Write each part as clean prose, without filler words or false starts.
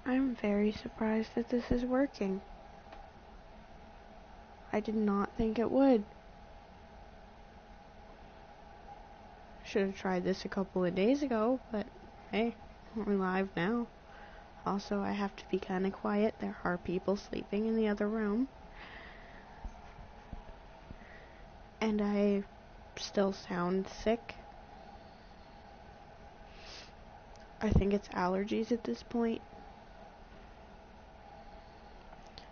I'm very surprised that this is working. I did not think it would. Should have tried this a couple of days ago, but hey, we're live now. Also, I have to be kind of quiet. There are people sleeping in the other room. And I still sound sick. I think it's allergies at this point.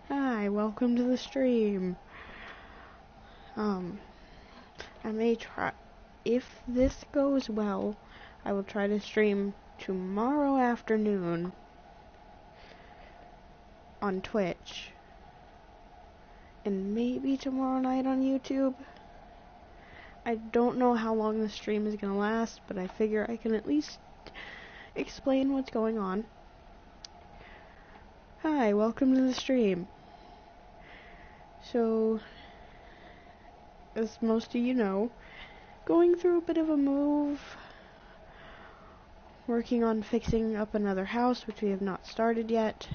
Hi, welcome to the stream. I may try, if this goes well, I will try to stream tomorrow afternoon on Twitch. And maybe tomorrow night on YouTube. I don't know how long the stream is gonna last, but I figure I can at least explain what's going on. Hi, welcome to the stream. So, as most of you know, going through a bit of a move, working on fixing up another house, which we have not started yet.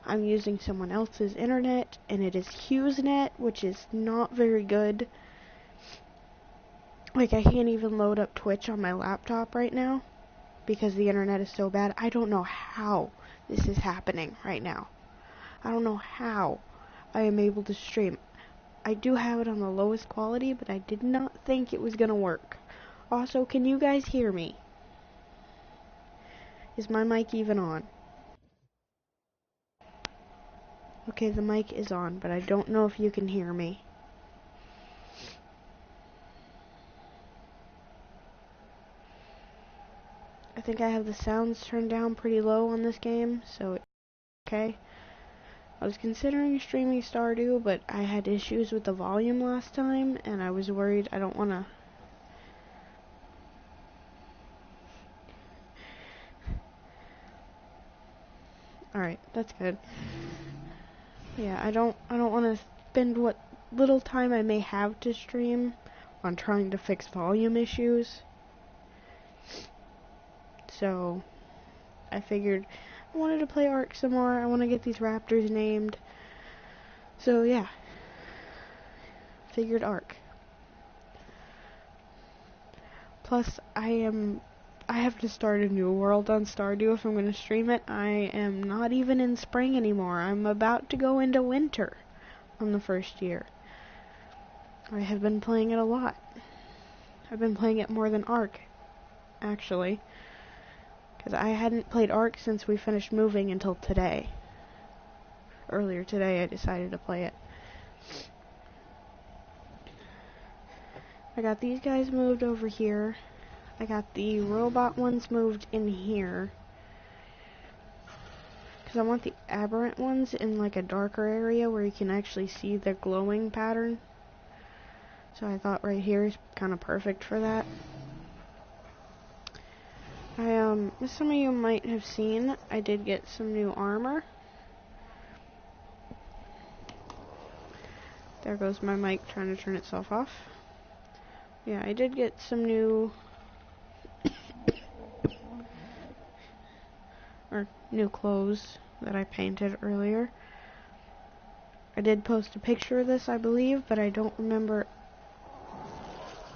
I'm using someone else's internet, and it is HughesNet, which is not very good. Like, I can't even load up Twitch on my laptop right now, because the internet is so bad. I don't know how this is happening right now. I don't know how I am able to stream. I do have it on the lowest quality, but I did not think it was gonna work. Also, can you guys hear me? Is my mic even on? Okay, the mic is on, but I don't know if you can hear me. I think I have the sounds turned down pretty low on this game, so it's okay. I was considering streaming Stardew, but I had issues with the volume last time, and I was worried I don't want to... Alright, that's good. Yeah, I don't want to spend what little time I may have to stream on trying to fix volume issues. So, I figured I wanted to play Ark some more. I want to get these raptors named. So, yeah. Figured Ark. Plus, I have to start a new world on Stardew if I'm going to stream it. I am not even in spring anymore. I'm about to go into winter on the first year. I have been playing it a lot. I've been playing it more than Ark, actually. Because I hadn't played Ark since we finished moving until today. Earlier today I decided to play it. I got these guys moved over here. I got the robot ones moved in here. Because I want the aberrant ones in like a darker area where you can actually see the glowing pattern. So I thought right here is kind of perfect for that. As some of you might have seen, I did get some new armor. There goes my mic trying to turn itself off. Yeah, I did get some new new clothes that I painted earlier. I did post a picture of this, I believe, but I don't remember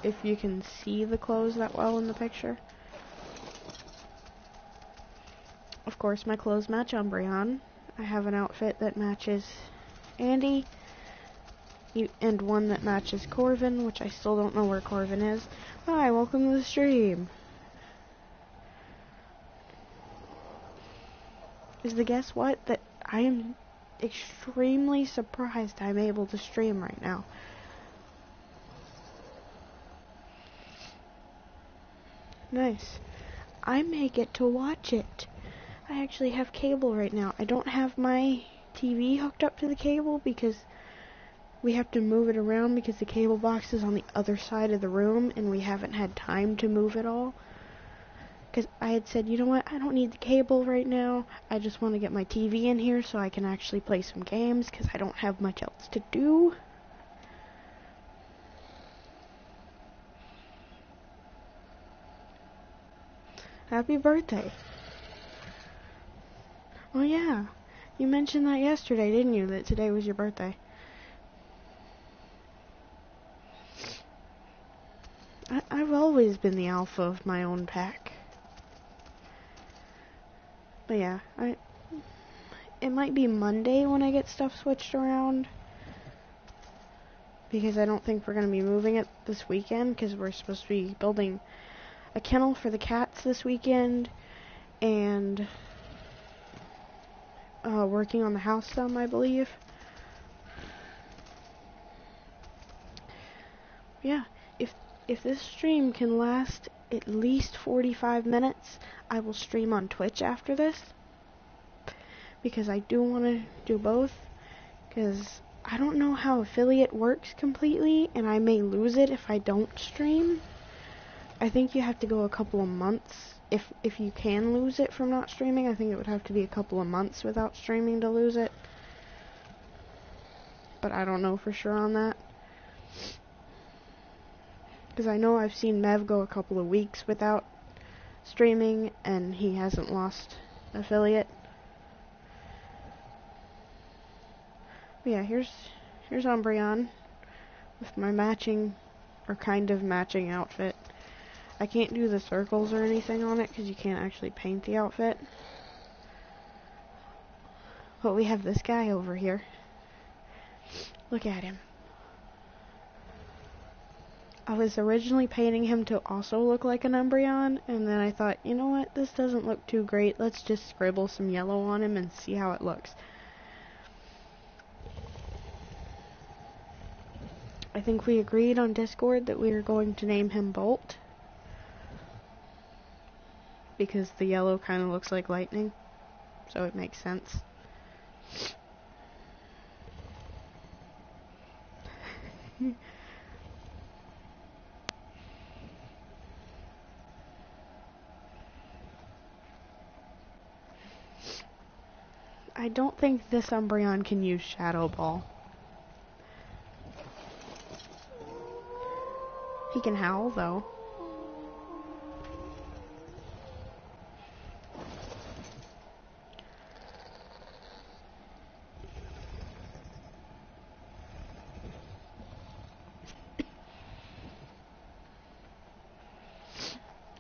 if you can see the clothes that well in the picture. Of course, my clothes match Umbreon. I have an outfit that matches Andy, and one that matches Corvin, which I still don't know where Corvin is. Hi, welcome to the stream. Is the guess what? That I am extremely surprised I'm able to stream right now. Nice. I may get to watch it. I actually have cable right now. I don't have my TV hooked up to the cable because we have to move it around because the cable box is on the other side of the room and we haven't had time to move it all. Because I had said, you know what, I don't need the cable right now. I just want to get my TV in here so I can actually play some games because I don't have much else to do. Happy birthday. Oh yeah, you mentioned that yesterday, didn't you? That today was your birthday. I've always been the alpha of my own pack. But yeah, it might be Monday when I get stuff switched around. Because I don't think we're going to be moving it this weekend, because we're supposed to be building a kennel for the cats this weekend, and working on the house some, I believe. Yeah, if this stream can last at least 45 minutes, I will stream on Twitch after this. Because I do want to do both. Because I don't know how affiliate works completely, and I may lose it if I don't stream. I think you have to go a couple of months. If you can lose it from not streaming, I think it would have to be a couple of months without streaming to lose it. But I don't know for sure on that. Because I know I've seen Mev go a couple of weeks without streaming, and he hasn't lost affiliate. But yeah, here's Umbreon with my matching, or kind of matching outfit. I can't do the circles or anything on it because you can't actually paint the outfit. But we have this guy over here. Look at him. I was originally painting him to also look like an Umbreon, and then I thought, you know what, this doesn't look too great. Let's just scribble some yellow on him and see how it looks. I think we agreed on Discord that we were going to name him Bolt. Because the yellow kind of looks like lightning, so it makes sense. I don't think this Umbreon can use Shadow Ball. He can howl, though.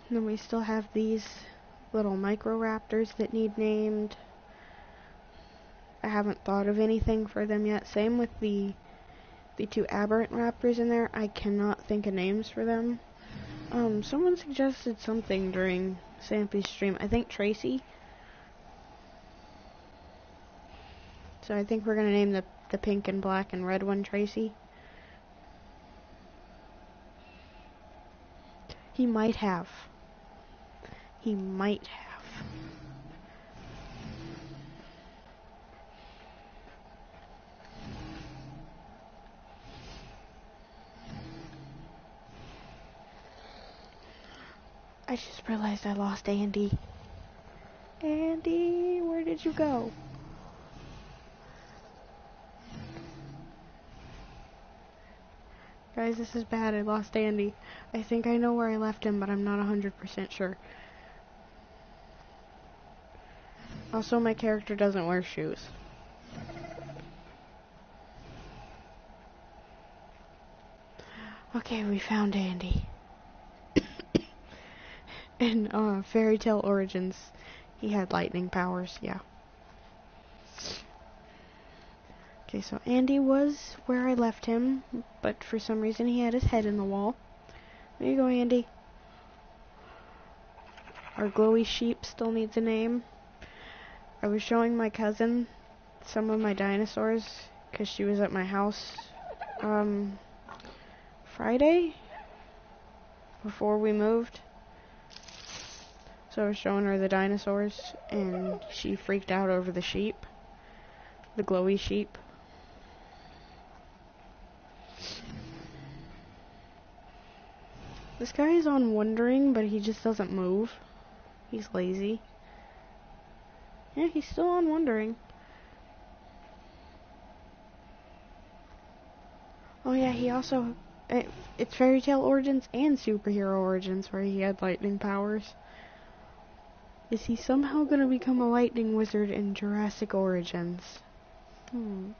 And then we still have these little Microraptors that need named. I haven't thought of anything for them yet. Same with the two Aberrant Raptors in there. I cannot think of names for them. Someone suggested something during Sampy's stream. I think Tracy. So I think we're gonna name the pink and black and red one Tracy. He might have. He might have. I just realized I lost Andy. Andy, where did you go? Guys, this is bad. I lost Andy. I think I know where I left him, but I'm not 100% sure. Also, my character doesn't wear shoes. Okay, we found Andy. In Fairy Tail Origins, he had lightning powers, yeah. Okay, so Andy was where I left him, but for some reason he had his head in the wall. There you go, Andy. Our glowy sheep still needs a name. I was showing my cousin some of my dinosaurs, because she was at my house, Friday? Before we moved. So I was showing her the dinosaurs, and she freaked out over the sheep. The glowy sheep. This guy is on Wondering, but he just doesn't move. He's lazy. Yeah, he's still on Wondering. Oh yeah, he also... It's Fairy Tail Origins and Superhero Origins where he had lightning powers. Is he somehow gonna become a lightning wizard in Jurassic Origins? I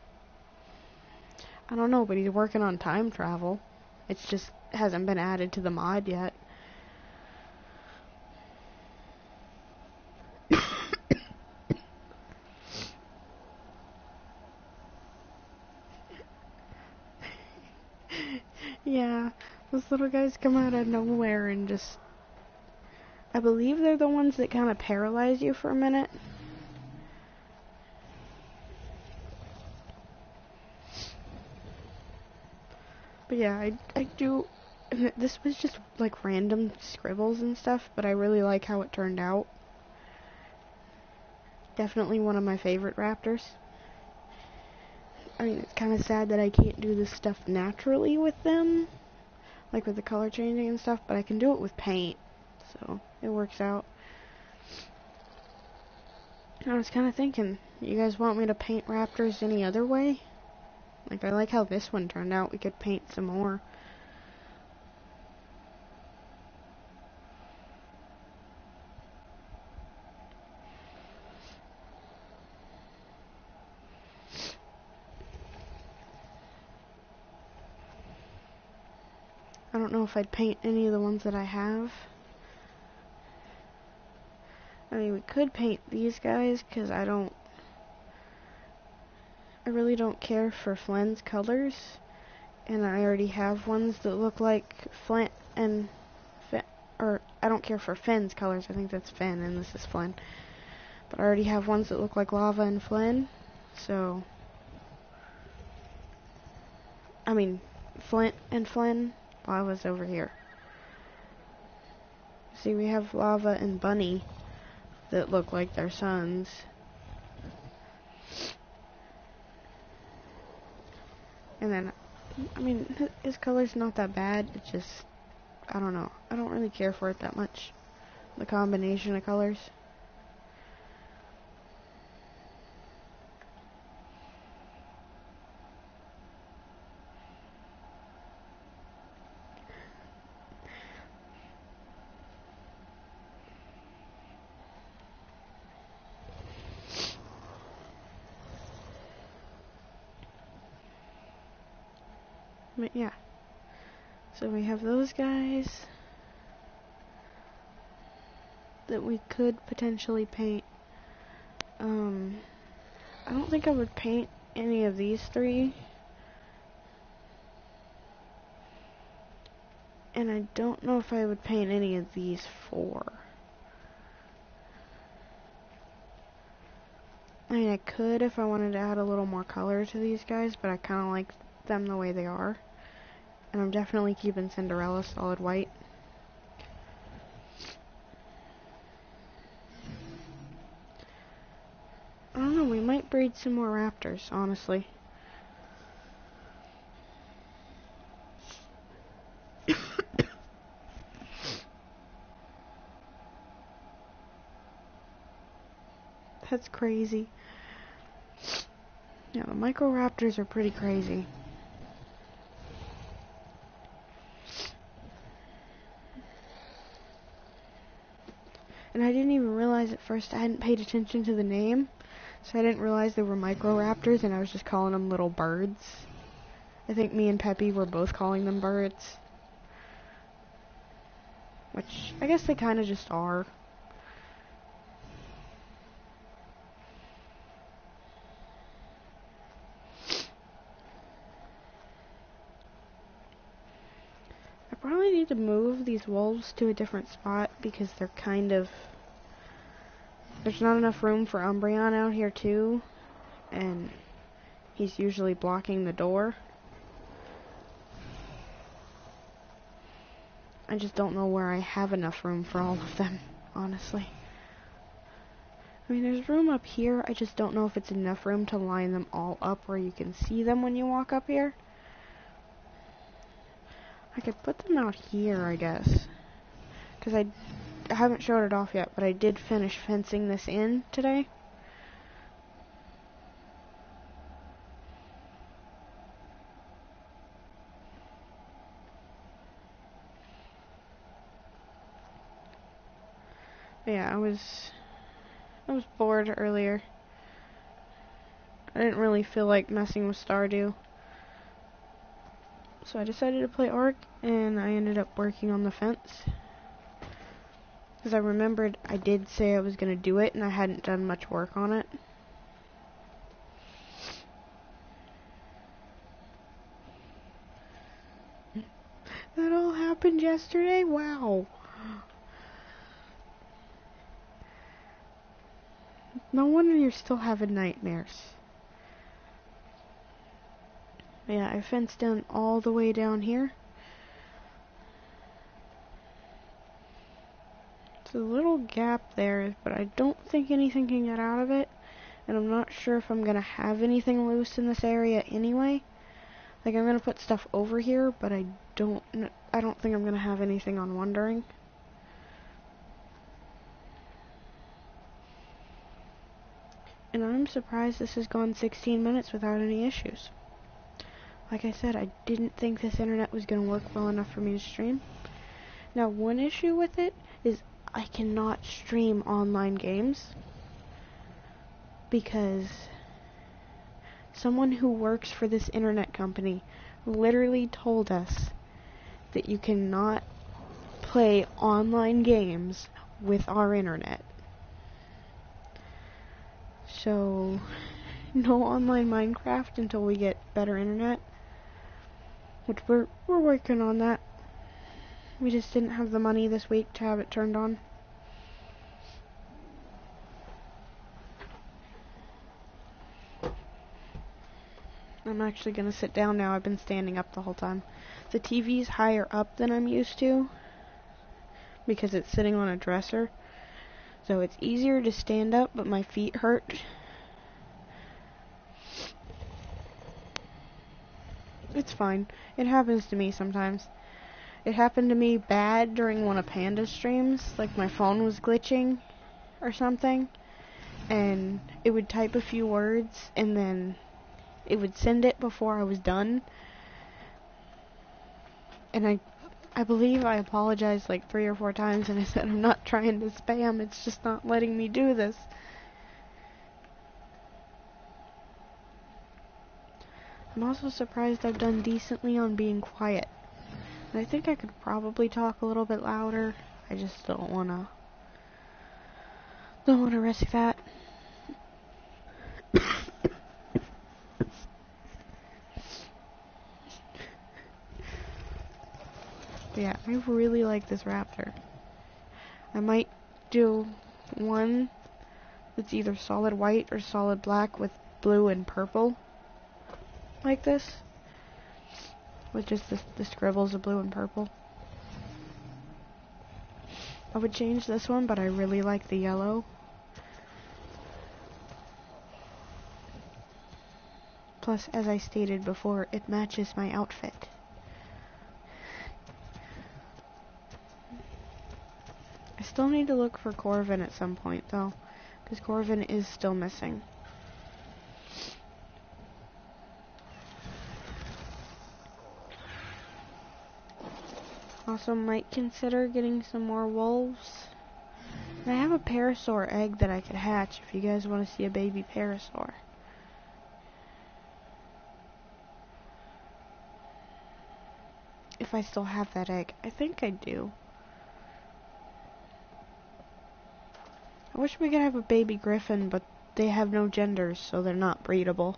don't know, but he's working on time travel. It's just hasn't been added to the mod yet. Yeah, those little guys come out of nowhere and just... I believe they're the ones that kind of paralyze you for a minute. But yeah, I do... This was just like random scribbles and stuff, but I really like how it turned out. Definitely one of my favorite raptors. I mean, it's kind of sad that I can't do this stuff naturally with them, like with the color changing and stuff, but I can do it with paint, so it works out. I was kind of thinking, you guys want me to paint raptors any other way? Like, I like how this one turned out. We could paint some more. I don't know if I'd paint any of the ones that I have. I mean, we could paint these guys, because I really don't care for Flynn's colors. And I already have ones that look like Flynn and or I don't care for Finn's colors. I think that's Finn and this is Flynn. But I already have ones that look like Lava and Flynn. So, I mean, Flint and Flynn. Lava's over here. See, we have Lava and Bunny that look like their sons. And then, I mean, his color's not that bad. It's just, I don't know. I don't really care for it that much. The combination of colors. But yeah. So we have those guys that we could potentially paint. I don't think I would paint any of these three. And I don't know if I would paint any of these four. I mean, I could if I wanted to add a little more color to these guys, but I kind of like them the way they are. And I'm definitely keeping Cinderella solid white. I don't know, we might breed some more raptors, honestly. That's crazy. Yeah, the Microraptors are pretty crazy. And I didn't even realize at first, I hadn't paid attention to the name. So I didn't realize they were Microraptors and I was just calling them little birds. I think me and Peppy were both calling them birds. Which, I guess they kind of just are. I probably need to move these wolves to a different spot because they're kind of... There's not enough room for Umbreon out here too. And he's usually blocking the door. I just don't know where I have enough room for all of them, honestly. I mean, there's room up here, I just don't know if it's enough room to line them all up where you can see them when you walk up here. I could put them out here, I guess. Because I haven't showed it off yet, but I did finish fencing this in today. Yeah, I was I was bored earlier. I didn't really feel like messing with Stardew. So I decided to play Ark, and I ended up working on the fence. Because I remembered I did say I was going to do it, and I hadn't done much work on it. That all happened yesterday? Wow. No wonder you're still having nightmares. Yeah, I fenced in all the way down here. It's a little gap there, but I don't think anything can get out of it. And I'm not sure if I'm gonna have anything loose in this area anyway. Like, I'm gonna put stuff over here, but I don't think I'm gonna have anything on Wandering. And I'm surprised this has gone 16 minutes without any issues. Like I said, I didn't think this internet was gonna work well enough for me to stream. Now, one issue with it is I cannot stream online games because someone who works for this internet company literally told us that you cannot play online games with our internet. So, no online Minecraft until we get better internet. Which we're working on that. We just didn't have the money this week to have it turned on. I'm actually gonna sit down now. I've been standing up the whole time. The TV's higher up than I'm used to because it's sitting on a dresser. So it's easier to stand up, but my feet hurt. It's fine. It happens to me sometimes. It happened to me bad during one of Panda's streams. Like, my phone was glitching or something. And it would type a few words, and then it would send it before I was done. And I believe I apologized like 3 or 4 times, and I said I'm not trying to spam, it's just not letting me do this. I'm also surprised I've done decently on being quiet. And I think I could probably talk a little bit louder. I just don't wanna risk that. But yeah, I really like this raptor. I might do one that's either solid white or solid black with blue and purple. Like this. With just the scribbles of blue and purple. I would change this one, but I really like the yellow. Plus, as I stated before, it matches my outfit. I still need to look for Corvin at some point, though, because Corvin is still missing. Also, might consider getting some more wolves. And I have a parasaur egg that I could hatch if you guys want to see a baby parasaur. If I still have that egg. I think I do. I wish we could have a baby griffin, but they have no genders, so they're not breedable.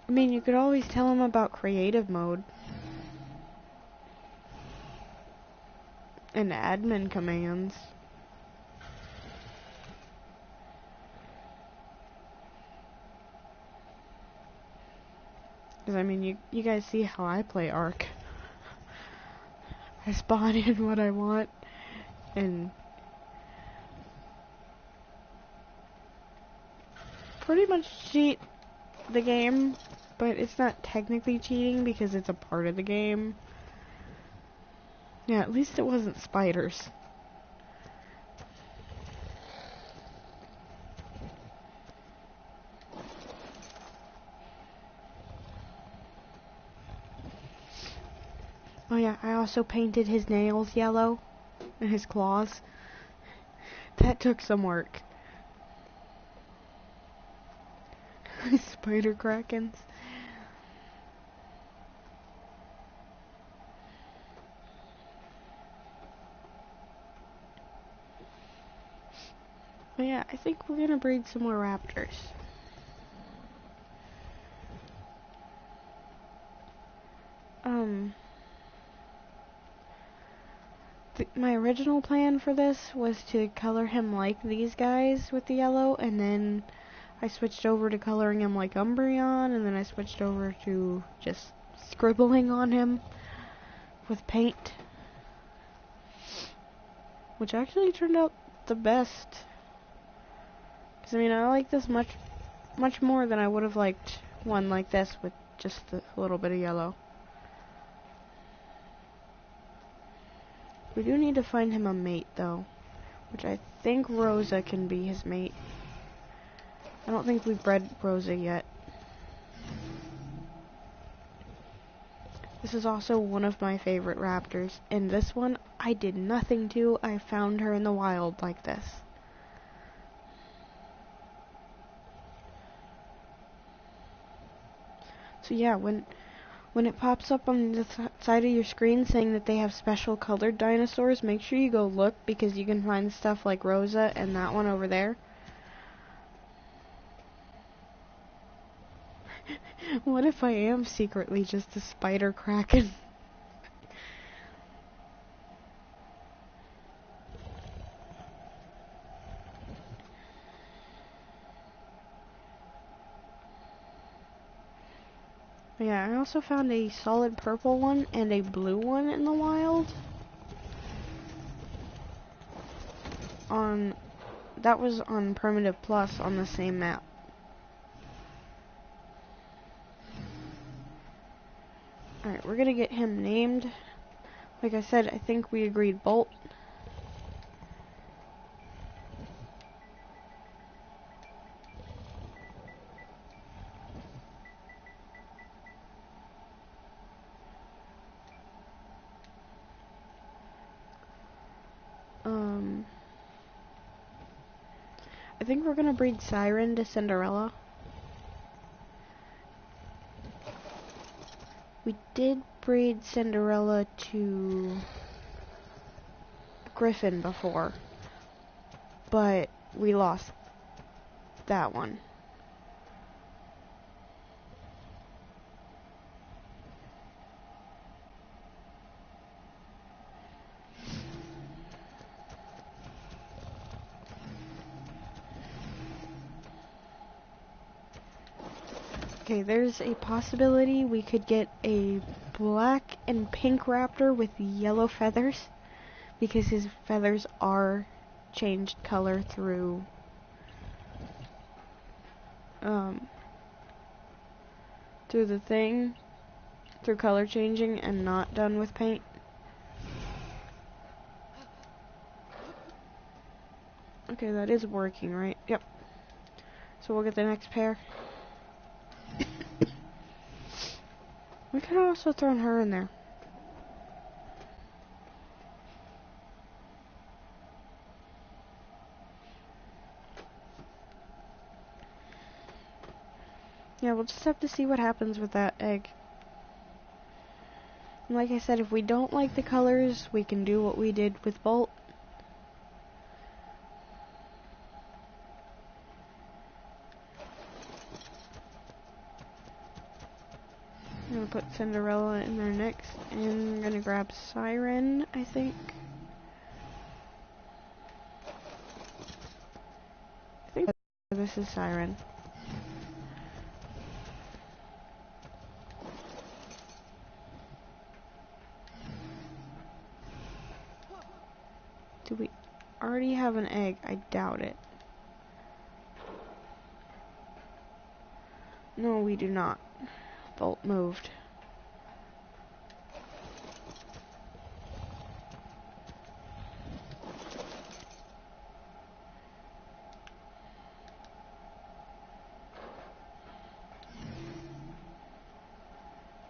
I mean, you could always tell them about creative mode. And admin commands. Because, I mean, you guys see how I play Ark. I spawn in what I want, and pretty much cheat the game, but it's not technically cheating because it's a part of the game. Yeah, at least it wasn't spiders. also painted his nails yellow and his claws. That took some work. Spider krakens. But yeah, I think we're gonna breed some more raptors. My original plan for this was to color him like these guys with the yellow, and then I switched over to coloring him like Umbreon, and then I switched over to just scribbling on him with paint, which actually turned out the best. Because, I mean, I like this much more than I would have liked one like this with just a little bit of yellow. We do need to find him a mate, though, which I think Rosa can be his mate. I don't think we've bred Rosa yet. This is also one of my favorite raptors, and this one I did nothing to. I found her in the wild like this. So yeah, when it pops up on the side of your screen saying that they have special colored dinosaurs, make sure you go look, because you can find stuff like Rosa and that one over there. What if I am secretly just a spider kraken? Yeah, I also found a solid purple one and a blue one in the wild. That was on Primitive Plus on the same map. Alright, we're gonna get him named. Like I said, I think we agreed Bolt. I think we're gonna breed Siren to Cinderella. We did breed Cinderella to Griffin before, but we lost that one. Okay, there's a possibility we could get a black and pink raptor with yellow feathers, because his feathers are changed color through through color changing and not done with paint. Okay, that is working, right? Yep. So we'll get the next pair. We could have also thrown her in there. Yeah, we'll just have to see what happens with that egg. And like I said, if we don't like the colors, we can do what we did with Bolt. I'm gonna put Cinderella in there next, and I'm gonna grab Siren, I think. I think this is Siren. Do we already have an egg? I doubt it. No, we do not. Bolt moved.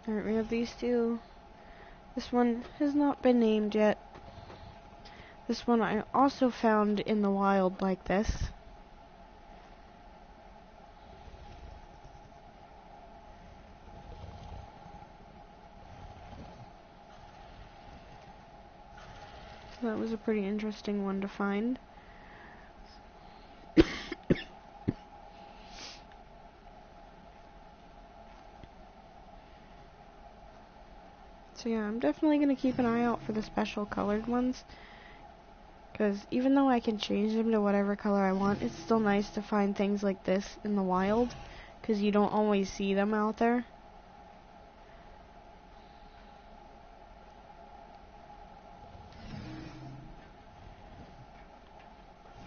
Alright, we have these two. This one has not been named yet. This one I also found in the wild like this. So that was a pretty interesting one to find. So yeah, I'm definitely going to keep an eye out for the special colored ones. Because even though I can change them to whatever color I want, it's still nice to find things like this in the wild. Because you don't always see them out there.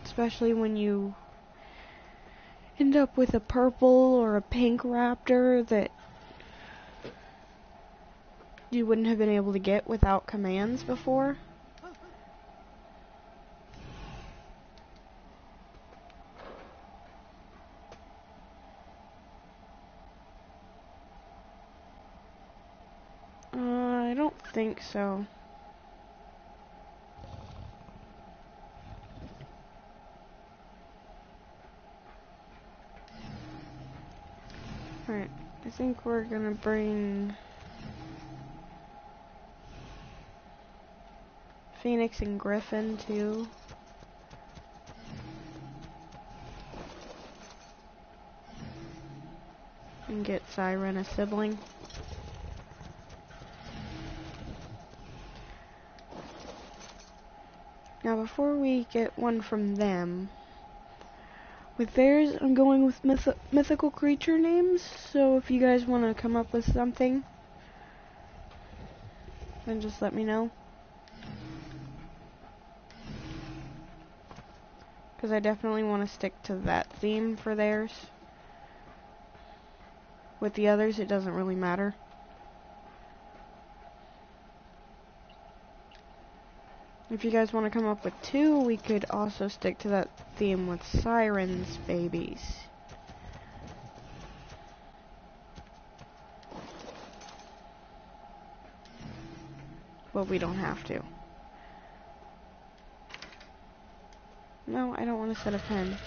Especially when you end up with a purple or a pink raptor that you wouldn't have been able to get without commands before. I don't think so. Alright, I think we're gonna bring Phoenix and Griffin too. And get Siren a sibling. Now before we get one from them, with theirs I'm going with mythical creature names, so if you guys want to come up with something, then just let me know. Because I definitely want to stick to that theme for theirs. With the others, it doesn't really matter. If you guys want to come up with two, we could also stick to that theme with Siren's babies. But we don't have to. No, I don't want to set a pen.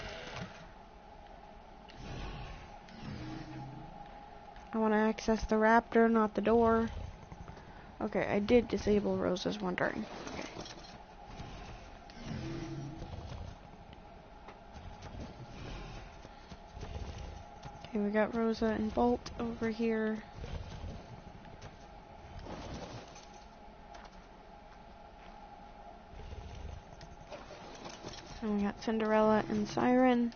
I want to access the raptor, not the door. Okay, I did disable Rosa's Wondering. Okay, we got Rosa and Bolt over here. And we got Cinderella and Siren.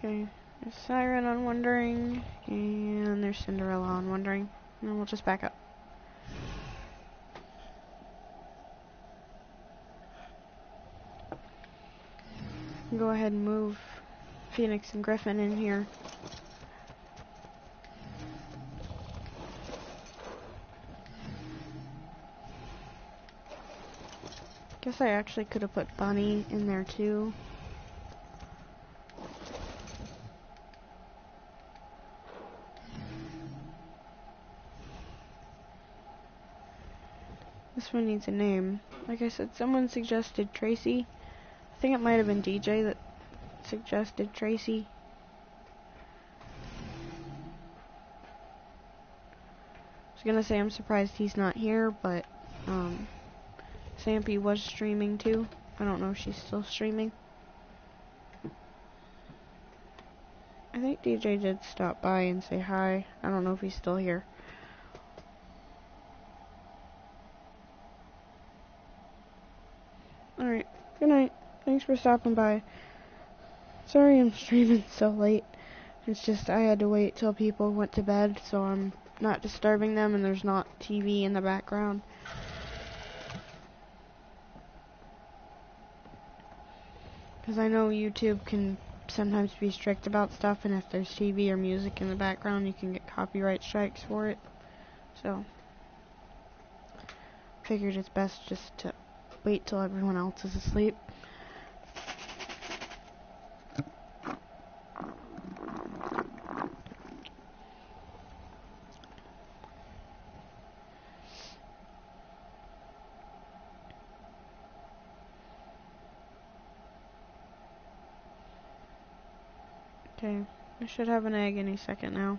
Okay, there's Siren on Wondering, and there's Cinderella on Wondering. And then we'll just back up. Go ahead and move Phoenix and Griffin in here. Guess I actually could have put Bunny in there too. This one needs a name. Like I said, someone suggested Tracy. I think it might have been DJ that suggested Tracy. I was gonna say I'm surprised he's not here, but Sampy was streaming too. I don't know if she's still streaming. I think DJ did stop by and say hi. I don't know if he's still here. Alright, good night. Thanks for stopping by. Sorry I'm streaming so late. It's just I had to wait till people went to bed, so I'm not disturbing them and there's not TV in the background. Because I know YouTube can sometimes be strict about stuff, and if there's TV or music in the background, you can get copyright strikes for it. So, figured it's best just to wait till everyone else is asleep. Okay, I should have an egg any second now.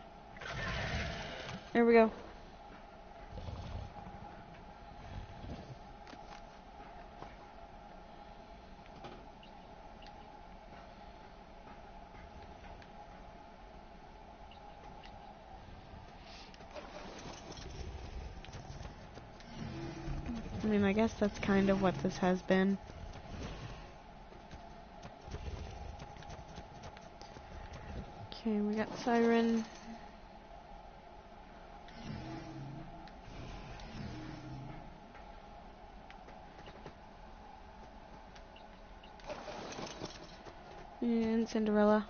There we go. I mean, I guess that's kind of what this has been. Okay, we got Siren. And Cinderella.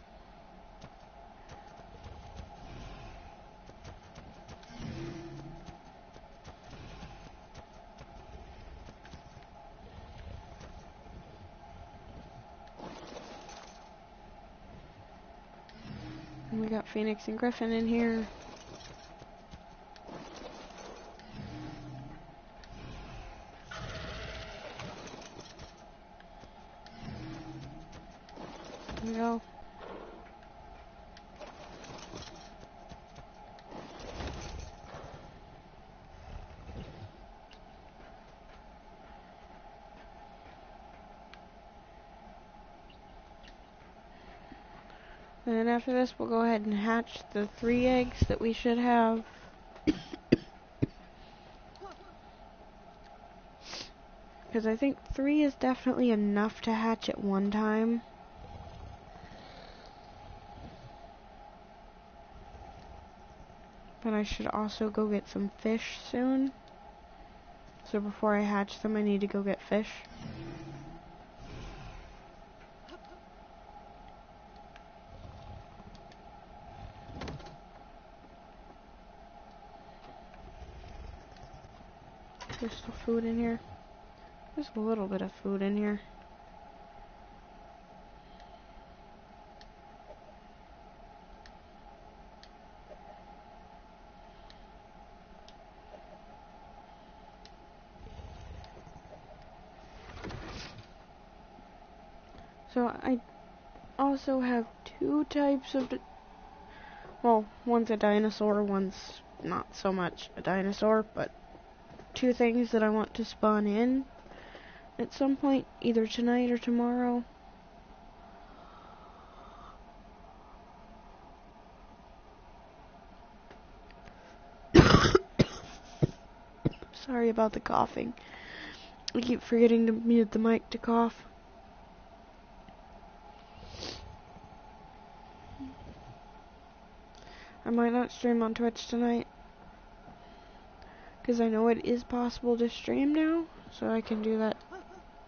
And we got Phoenix and Griffin in here. There we go. And then after this, we'll go ahead and hatch the 3 eggs that we should have. Because I think 3 is definitely enough to hatch at one time. But I should also go get some fish soon. So before I hatch them, I need to go get fish. There's still food in here. There's a little bit of food in here. So I also have 2 types of, well, one's a dinosaur, one's not so much a dinosaur, but 2 things that I want to spawn in at some point, either tonight or tomorrow. Sorry about the coughing. I keep forgetting to mute the mic to cough. I might not stream on Twitch tonight, because I know it is possible to stream now, so I can do that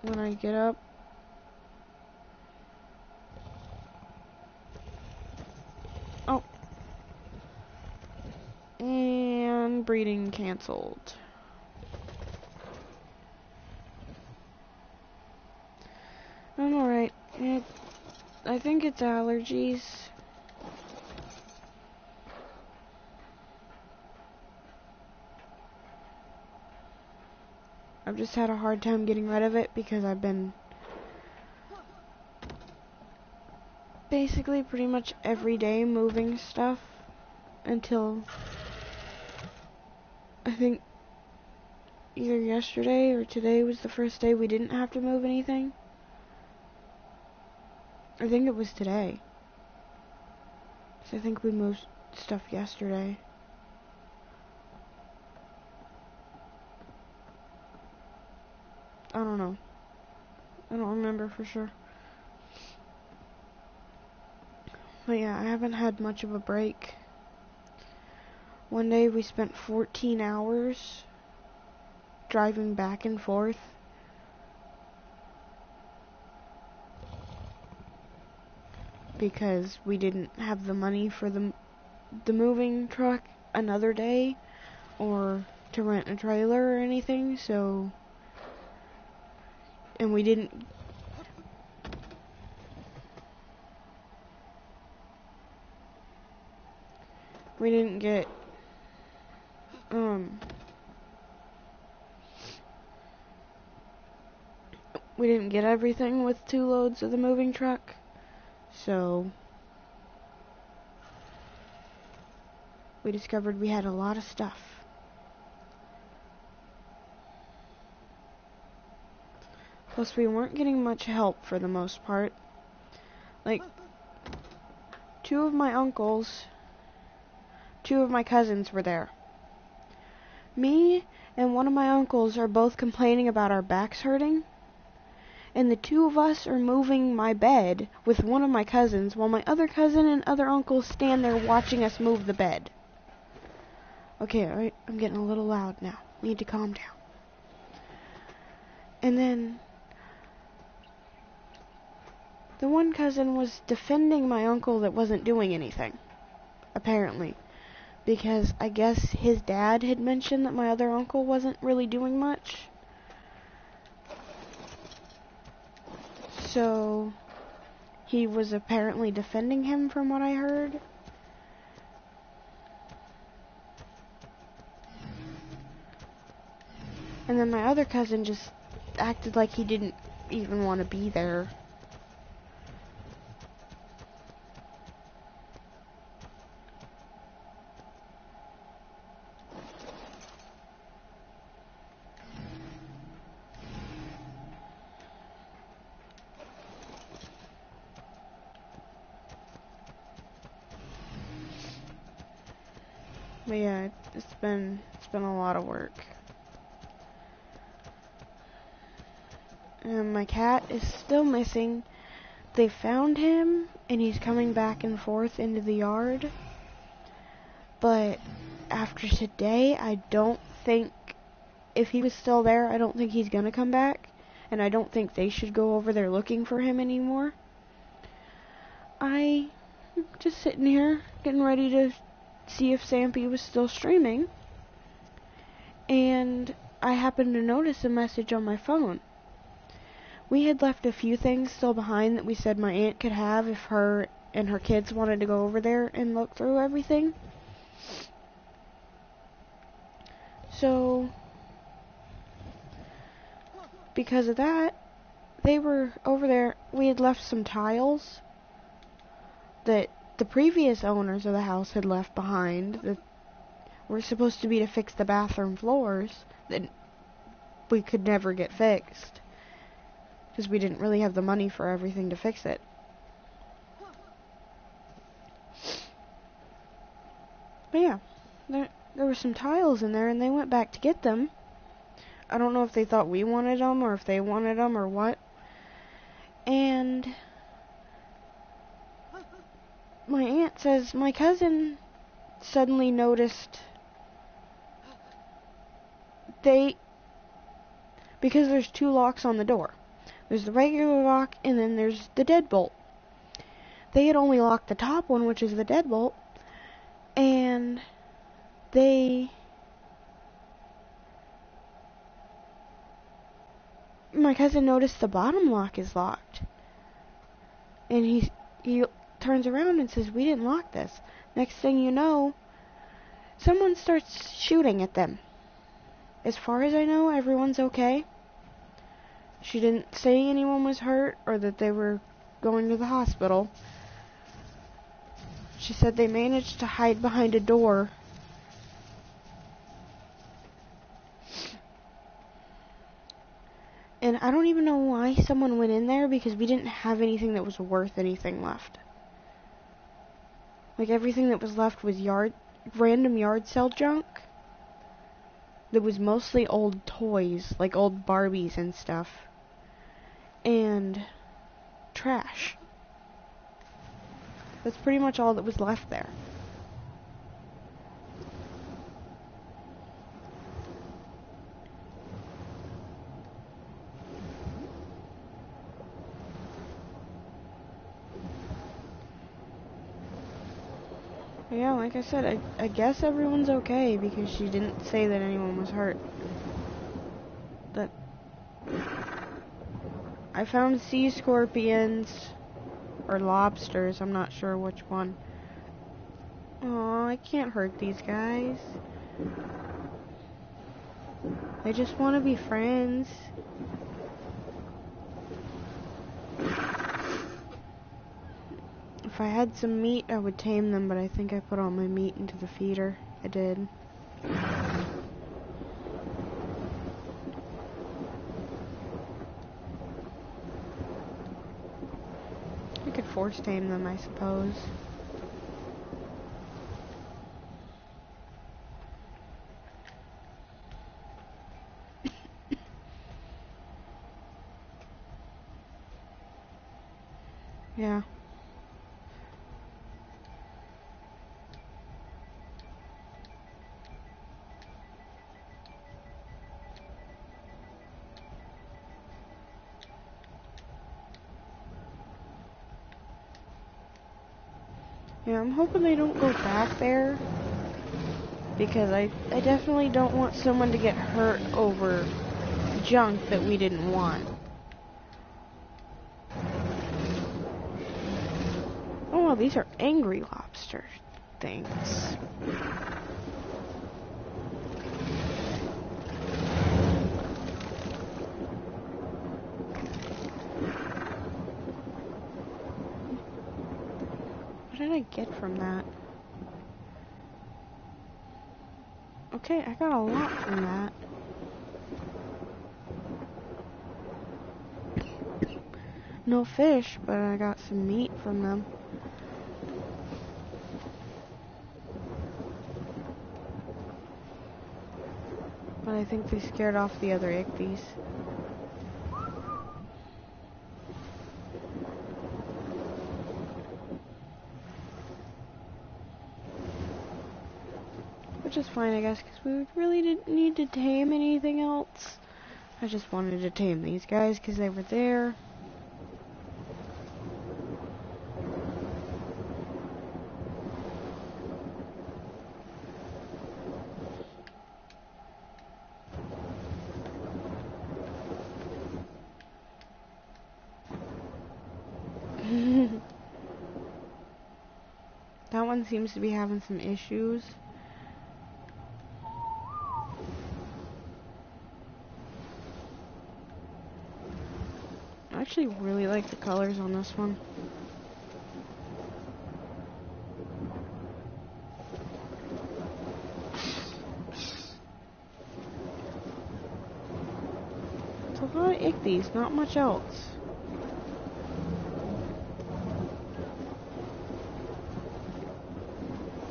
when I get up. Oh. And breeding canceled. I'm alright. I think it's allergies. I've just had a hard time getting rid of it because I've been basically pretty much every day moving stuff until I think either yesterday or today was the first day we didn't have to move anything. I think it was today. So I think we moved stuff yesterday. I don't know. I don't remember for sure. But yeah, I haven't had much of a break. One day we spent 14 hours driving back and forth. Because we didn't have the money for the moving truck another day or to rent a trailer or anything, so and we didn't get we didn't get everything with 2 loads of the moving truck, so we discovered we had a lot of stuff. Plus we weren't getting much help for the most part. Like, 2 of my uncles, 2 of my cousins were there. Me and one of my uncles are both complaining about our backs hurting, and the 2 of us are moving my bed with one of my cousins while my other cousin and other uncles stand there watching us move the bed. Okay, alright, I'm getting a little loud now. We need to calm down. And then the one cousin was defending my uncle that wasn't doing anything, apparently. Because I guess his dad had mentioned that my other uncle wasn't really doing much. So he was apparently defending him from what I heard. And then my other cousin just acted like he didn't even want to be there. But yeah, it's been a lot of work. And my cat is still missing. They found him, and he's coming back and forth into the yard. But after today, I don't think, if he was still there, I don't think he's gonna come back. And I don't think they should go over there looking for him anymore. I'm just sitting here, getting ready to see if Sampy was still streaming. And I happened to notice a message on my phone. We had left a few things still behind that we said my aunt could have if her and her kids wanted to go over there and look through everything. So, because of that, they were over there. We had left some tiles that the previous owners of the house had left behind that were supposed to be to fix the bathroom floors that we could never get fixed because we didn't really have the money for everything to fix it. But yeah, there were some tiles in there, and they went back to get them. I don't know if they thought we wanted them or if they wanted them or what. And my aunt says my cousin suddenly noticed because there's 2 locks on the door. There's the regular lock, and then there's the deadbolt. They had only locked the top one, which is the deadbolt, and my cousin noticed the bottom lock is locked. And he turns around and says, "We didn't lock this." Next thing you know, someone starts shooting at them. As far as I know, everyone's okay. She didn't say anyone was hurt or that they were going to the hospital. She said they managed to hide behind a door. And I don't even know why someone went in there, because we didn't have anything that was worth anything left. Like, everything that was left was random yard sale junk. That was mostly old toys, like old Barbies and stuff. And trash. That's pretty much all that was left there. Yeah, like I said, I guess everyone's okay because she didn't say that anyone was hurt. But I found sea scorpions or lobsters, I'm not sure which one. Aw, I can't hurt these guys. They just want to be friends. If I had some meat, I would tame them, but I think I put all my meat into the feeder. I did. I could force tame them, I suppose. Yeah. Yeah, I'm hoping they don't go back there. Because I definitely don't want someone to get hurt over junk that we didn't want. Oh, well, these are angry lobster things. What did I get from that? Okay, I got a lot from that. No fish, but I got some meat from them. But I think they scared off the other ichthyes. Which is fine, I guess, because we really didn't need to tame anything else. I just wanted to tame these guys because they were there. That one seems to be having some issues. I actually really like the colors on this one. It's a lot of ichthyes, not much else.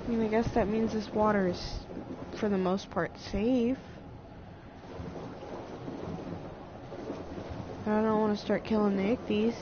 I mean, I guess that means this water is, for the most part, safe. But I don't want to start killing the ichthyes.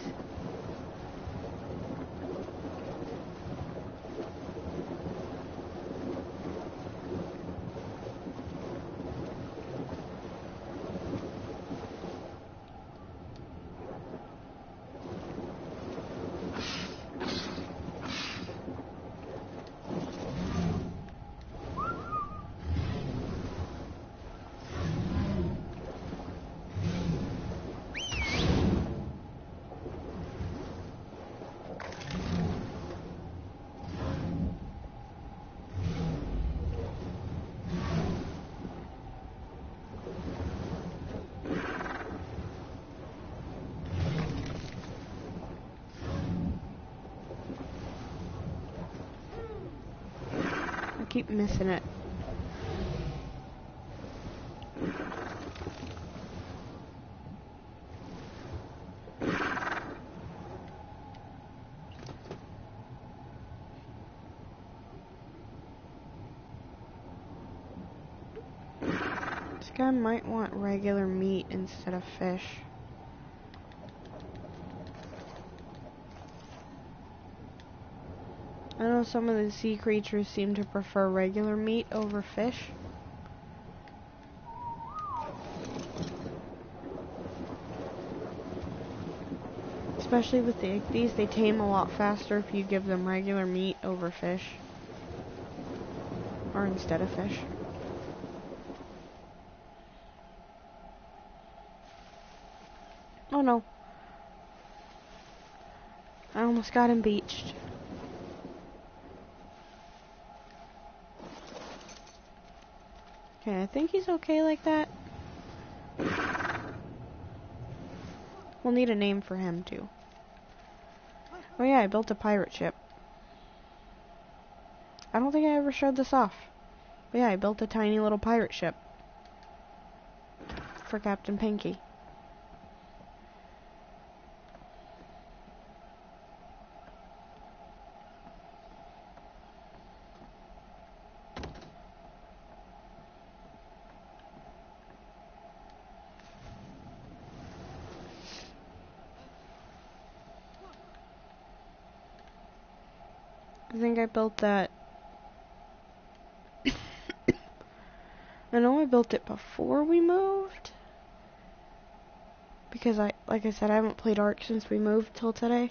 I keep missing it. This guy might want regular meat instead of fish. I know some of the sea creatures seem to prefer regular meat over fish. Especially with the ichthyes, they tame a lot faster if you give them regular meat over fish. Or instead of fish. Oh no. I almost got him beached. Okay, I think he's okay like that. We'll need a name for him too. Oh yeah, I built a pirate ship. I don't think I ever showed this off. But yeah, I built a tiny little pirate ship. For Captain Pinky. I think I built that. I know I built it before we moved. Because like I said, I haven't played Ark since we moved till today.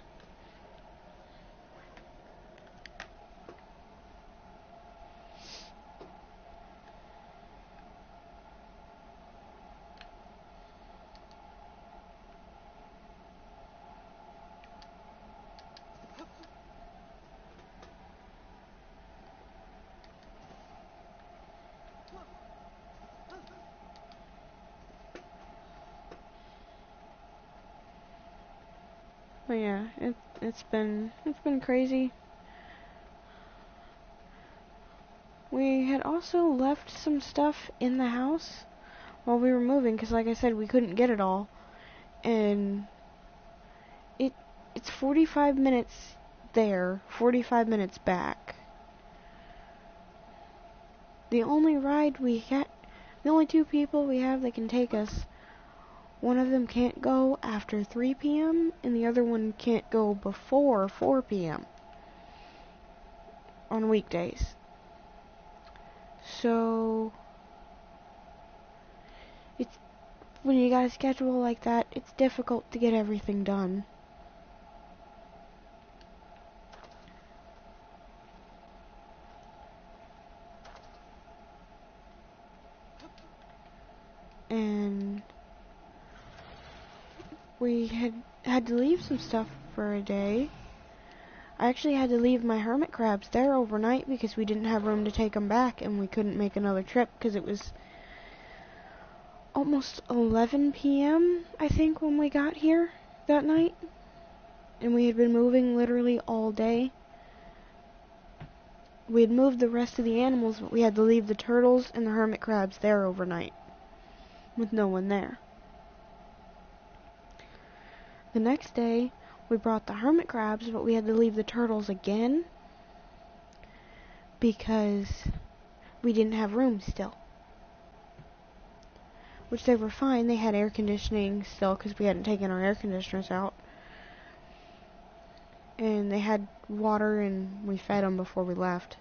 But yeah, it's been crazy. We had also left some stuff in the house while we were moving, because like I said, we couldn't get it all. And it's 45 minutes there, 45 minutes back. The only two people we have that can take us, one of them can't go after 3 p.m. and the other one can't go before 4 p.m. on weekdays. So when you got a schedule like that, it's difficult to get everything done. And we had to leave some stuff for a day. I actually had to leave my hermit crabs there overnight because we didn't have room to take them back, and we couldn't make another trip because it was almost 11 p.m. I think when we got here that night, and we had been moving literally all day. We had moved the rest of the animals, but we had to leave the turtles and the hermit crabs there overnight with no one there. The next day we brought the hermit crabs, but we had to leave the turtles again because we didn't have room still. Which they were fine. They had air conditioning still because we hadn't taken our air conditioners out. And they had water, and we fed them before we left.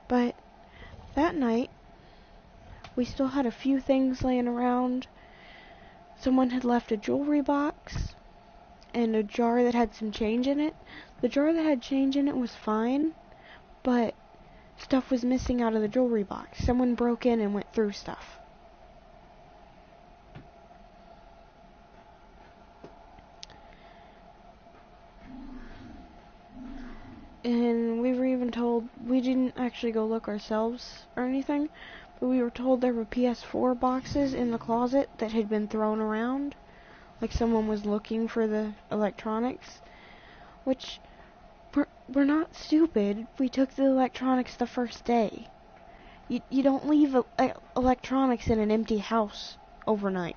But that night, we still had a few things laying around. Someone had left a jewelry box and a jar that had some change in it. The jar that had change in it was fine, but stuff was missing out of the jewelry box. Someone broke in and went through stuff. And we were even told, we didn't actually go look ourselves or anything, but we were told there were PS4 boxes in the closet that had been thrown around. Like someone was looking for the electronics. Which, we're not stupid. We took the electronics the first day. You don't leave electronics in an empty house overnight.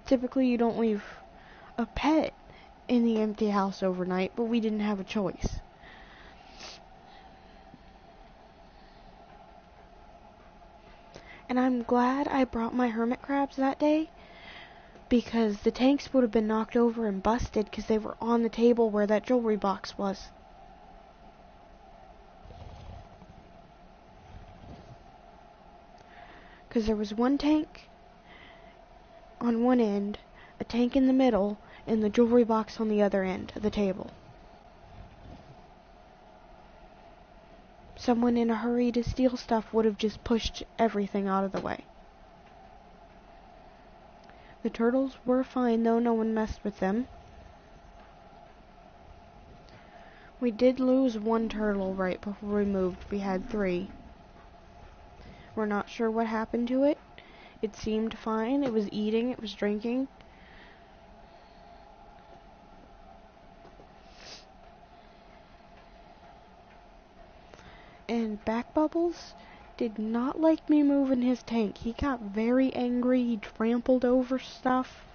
Typically you don't leave a pet in the empty house overnight, but we didn't have a choice. And I'm glad I brought my hermit crabs that day, because the tanks would have been knocked over and busted because they were on the table where that jewelry box was. Because there was one tank on one end, a tank in the middle, and the jewelry box on the other end of the table. someone in a hurry to steal stuff would have just pushed everything out of the way. The turtles were fine though, no one messed with them. We did lose one turtle right before we moved. We had 3. We're not sure what happened to it. It seemed fine. It was eating, it was drinking. And Back Bubbles did not like me moving his tank. He got very angry. He trampled over stuff.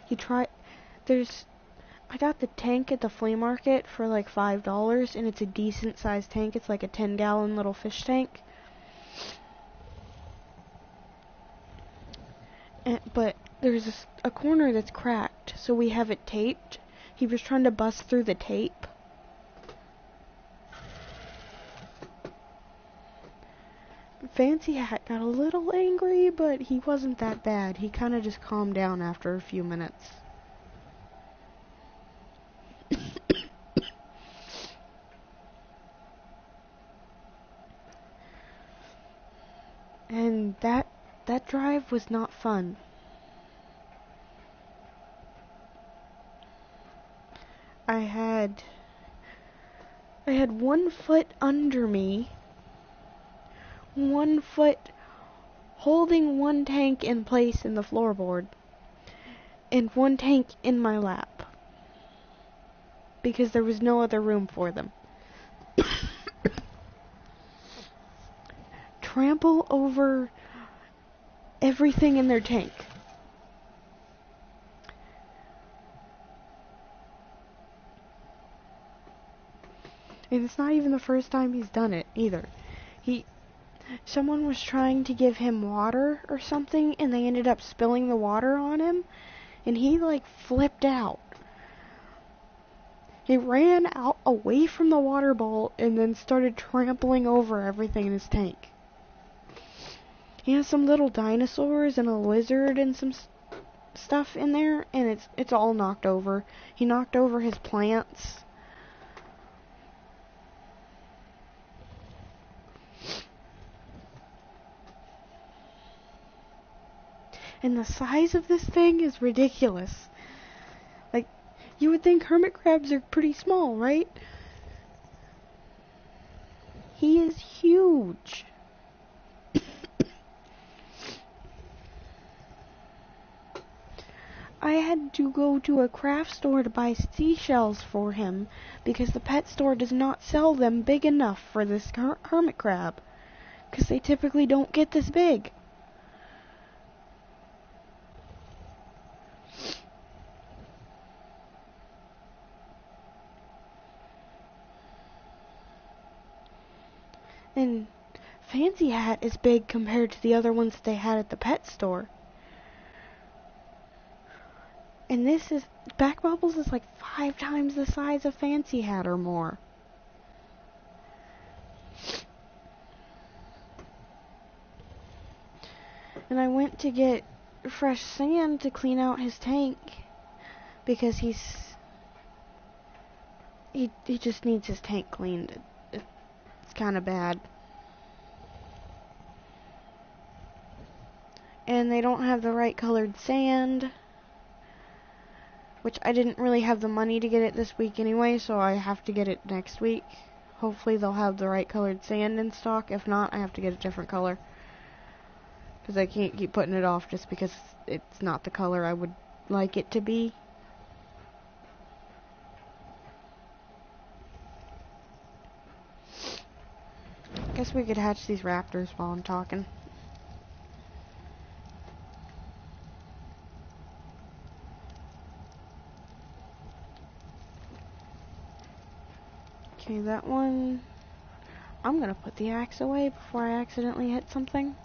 I got the tank at the flea market for like $5, and it's a decent sized tank. It's like a 10-gallon little fish tank. But there's a corner that's cracked, so we have it taped. He was trying to bust through the tape. Fancy Hat got a little angry, but he wasn't that bad. He kind of just calmed down after a few minutes. And that drive was not fun. I had 1 foot under me, 1 foot holding one tank in place in the floorboard, and one tank in my lap, because there was no other room for them. Trample over everything in their tank. And it's not even the first time he's done it either. Someone was trying to give him water or something, and they ended up spilling the water on him, and he like flipped out. He ran out away from the water bowl and then started trampling over everything in his tank. He has some little dinosaurs and a lizard and some stuff in there, and it's all knocked over. He knocked over his plants. And the size of this thing is ridiculous. Like, you would think hermit crabs are pretty small, right? He is huge. I had to go to a craft store to buy seashells for him because the pet store does not sell them big enough for this hermit crab, because they typically don't get this big. And Fancy Hat is big compared to the other ones that they had at the pet store. And Back Bubbles is like 5 times the size of Fancy Hat or more. And I went to get fresh sand to clean out his tank because he just needs his tank cleaned. It's kind of bad. And they don't have the right colored sand, which I didn't really have the money to get it this week anyway, so I have to get it next week. Hopefully they'll have the right colored sand in stock. If not, I have to get a different color, because I can't keep putting it off just because it's not the color I would like it to be. Guess we could hatch these raptors while I'm talking. Okay, that one... I'm gonna put the axe away before I accidentally hit something.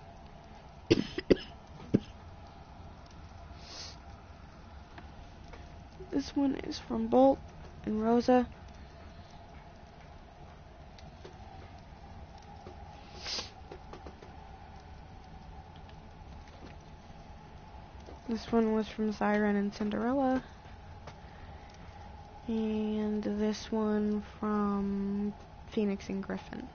This one is from Bolt and Rosa. This one was from Siren and Cinderella. And this one from Phoenix and Griffin.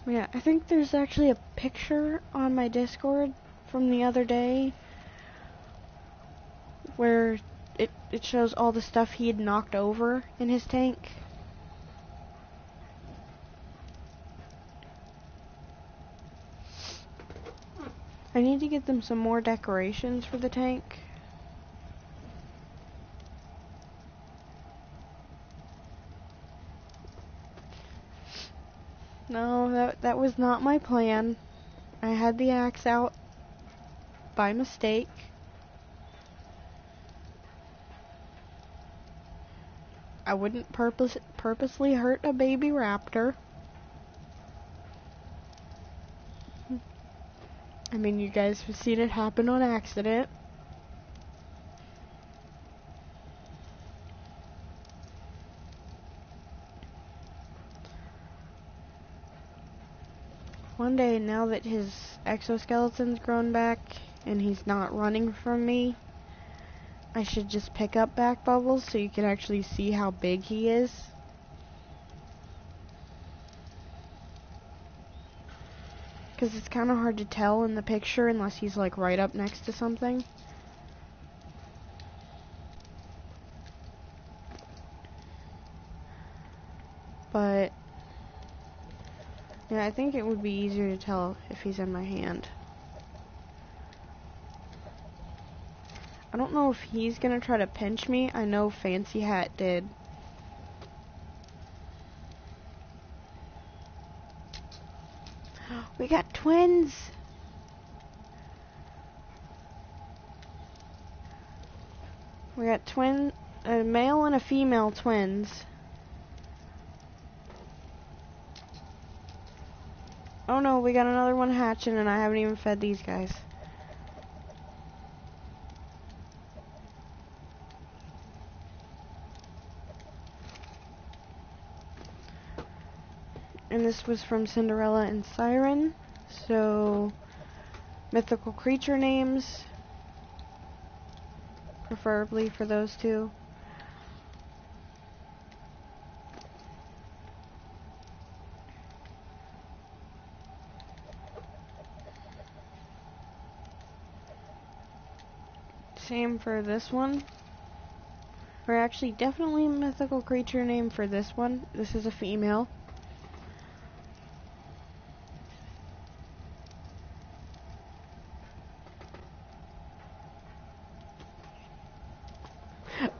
Yeah, I think there's actually a picture on my Discord from the other day where it shows all the stuff he had knocked over in his tank. I need to get them some more decorations for the tank. No, that was not my plan. I had the axe out by mistake. I wouldn't purposely hurt a baby raptor. I mean, you guys have seen it happen on accident. One day, now that his exoskeleton's grown back and he's not running from me, I should just pick up back bubbles so you can actually see how big he is. Because it's kind of hard to tell in the picture unless he's like right up next to something. But yeah, I think it would be easier to tell if he's in my hand. I don't know if he's gonna try to pinch me. I know Fancy Hat did. We got twins! We got a male and a female twins. Oh no, we got another one hatching and I haven't even fed these guys. And this was from Cinderella and Siren. So, mythical creature names, preferably for those two. Same for this one. Or actually, definitely mythical creature name for this one. This is a female.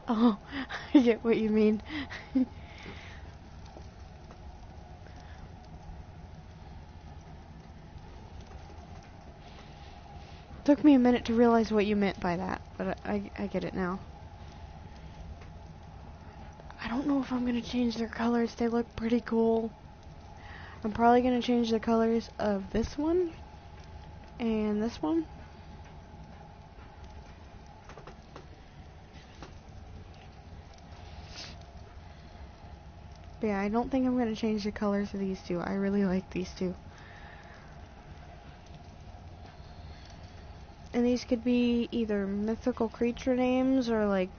Oh, I get what you mean. Took me a minute to realize what you meant by that, but I get it now. I don't know if I'm gonna change their colors. They look pretty cool. I'm probably gonna change the colors of this one and this one. But yeah, I don't think I'm gonna change the colors of these two. I really like these two. And these could be either mythical creature names or like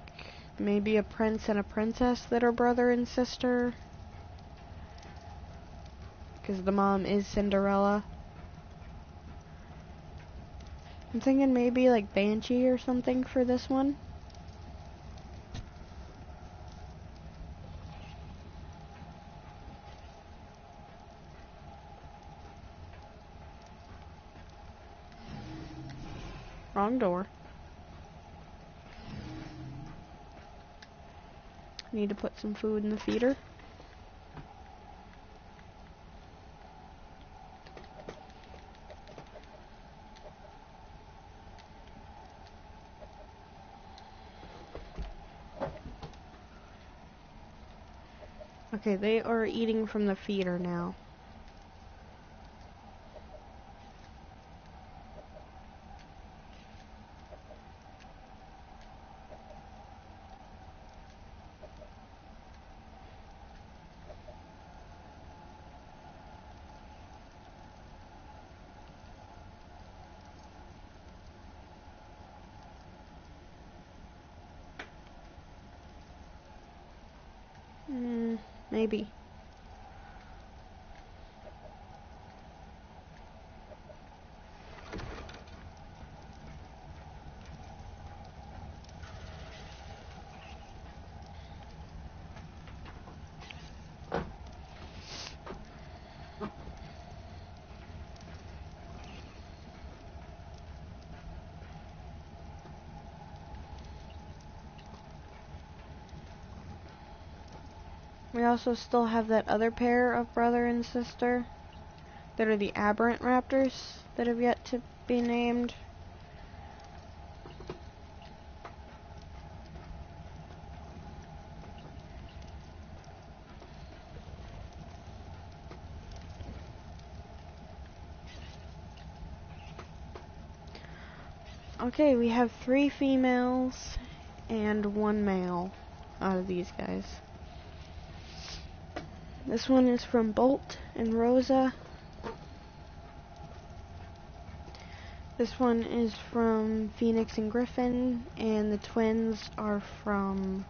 maybe a prince and a princess that are brother and sister. Because the mom is Cinderella. I'm thinking maybe like Banshee or something for this one. Wrong door. Need to put some food in the feeder. Okay, they are eating from the feeder now. Maybe. We also still have that other pair of brother and sister that are the aberrant raptors that have yet to be named. Okay, we have 3 females and 1 male out of these guys. This one is from Bolt and Rosa. This one is from Phoenix and Griffin, and the twins are from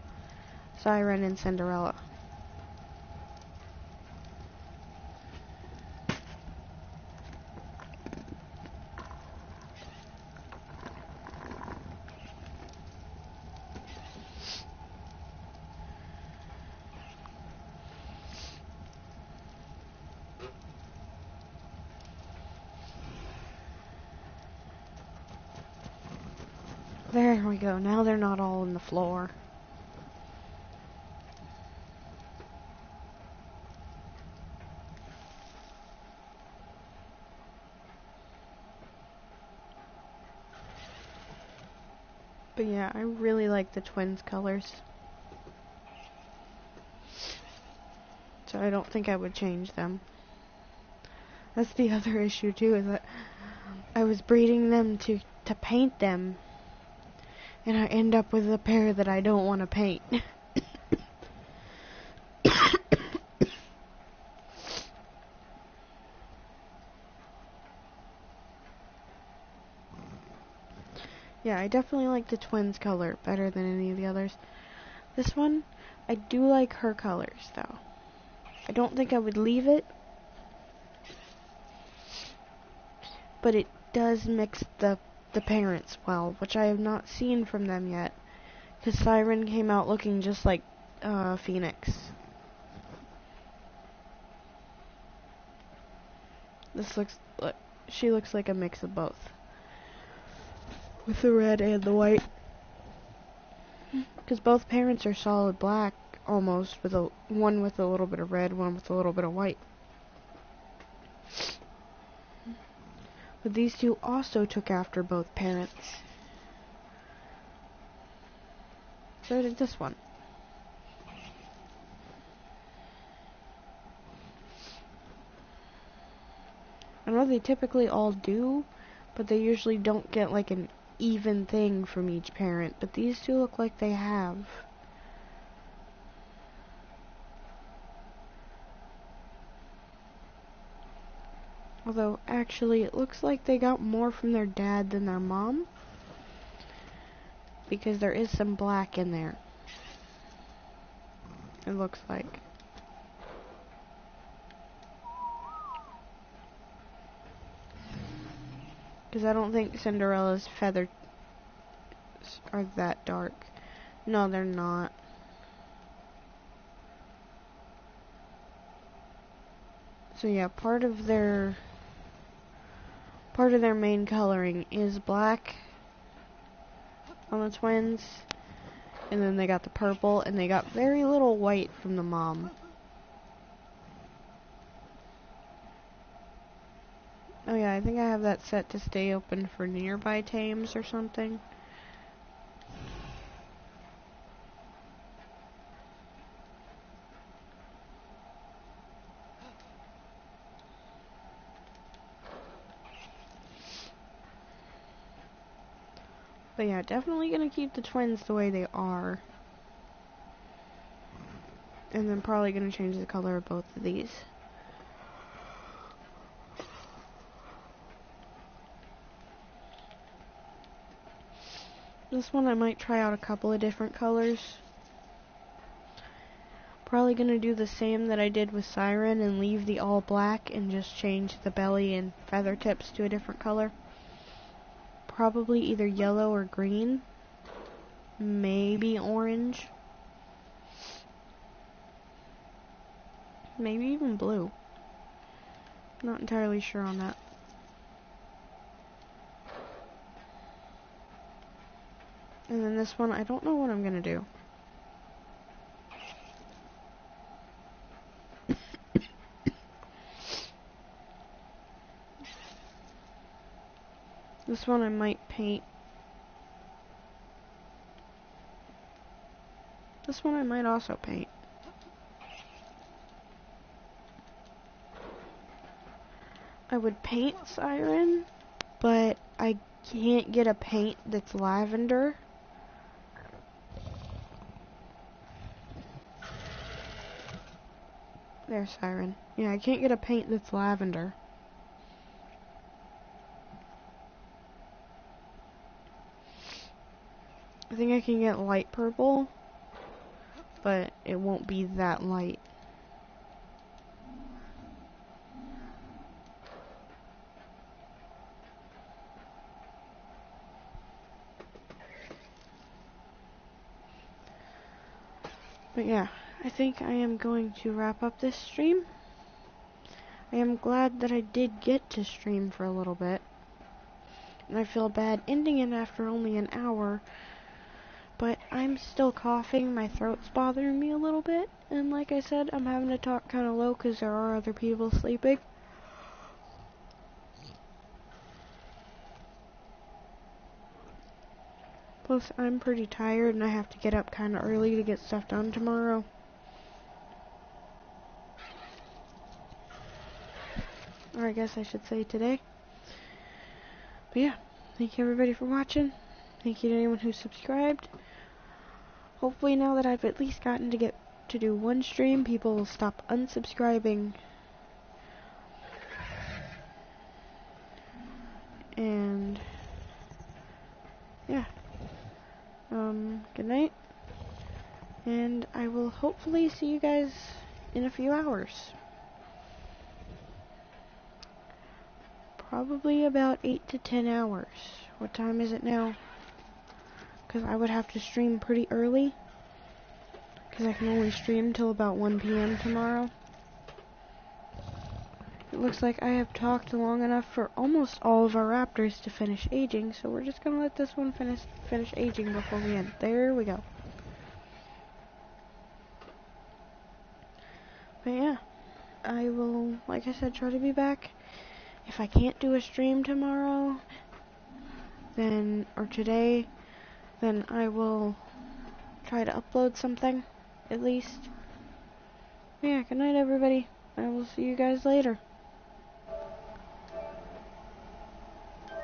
Siren and Cinderella. There we go. Now they're not all on the floor. But yeah, I really like the twins' colors. So I don't think I would change them. That's the other issue too, is that I was breeding them to paint them, and I end up with a pair that I don't want to paint. Yeah, I definitely like the twins' color better than any of the others. This one, I do like her colors, though. I don't think I would leave it, but it does mix the parents well, which I have not seen from them yet, because Siren came out looking just like Phoenix. She looks like a mix of both, with the red and the white. Because both parents are solid black, almost, with one with a little bit of red, one with a little bit of white. But these two also took after both parents. So did this one. I know they typically all do, but they usually don't get like an even thing from each parent. But these two look like they have. Although, actually, it looks like they got more from their dad than their mom, because there is some black in there. It looks like. Because I don't think Cinderella's feathers are that dark. No, they're not. So yeah, part of their main coloring is black on the twins, and then they got the purple, and they got very little white from the mom. Oh yeah, I think I have that set to stay open for nearby tames or something. But yeah, definitely gonna keep the twins the way they are. And then probably gonna change the color of both of these. This one I might try out a couple of different colors. Probably gonna do the same that I did with Siren and leave the all black and just change the belly and feather tips to a different color. Probably either yellow or green. Maybe orange. Maybe even blue. Not entirely sure on that. And then this one, I don't know what I'm gonna do. This one I might paint. This one I might also paint. I would paint Siren, but I can't get a paint that's lavender. There's Siren. Yeah, I can't get a paint that's lavender. I think I can get light purple, but it won't be that light. But yeah, I think I am going to wrap up this stream. I am glad that I did get to stream for a little bit. And I feel bad ending it after only an hour. But I'm still coughing, my throat's bothering me a little bit. And like I said, I'm having to talk kind of low because there are other people sleeping. Plus, I'm pretty tired and I have to get up kind of early to get stuff done tomorrow. Or I guess I should say today. But yeah, thank you everybody for watching. Thank you to anyone who subscribed. Hopefully now that I've at least gotten to get to do one stream, people will stop unsubscribing. And yeah. Good night. And I will hopefully see you guys in a few hours. Probably about 8 to 10 hours. What time is it now? Because I would have to stream pretty early. Because I can only stream till about 1 p.m. tomorrow. It looks like I have talked long enough for almost all of our raptors to finish aging. So we're just going to let this one finish aging before we end. There we go. But yeah. I will, like I said, try to be back. If I can't do a stream tomorrow, then, or today, then I will try to upload something, at least. Yeah, good night everybody. I will see you guys later.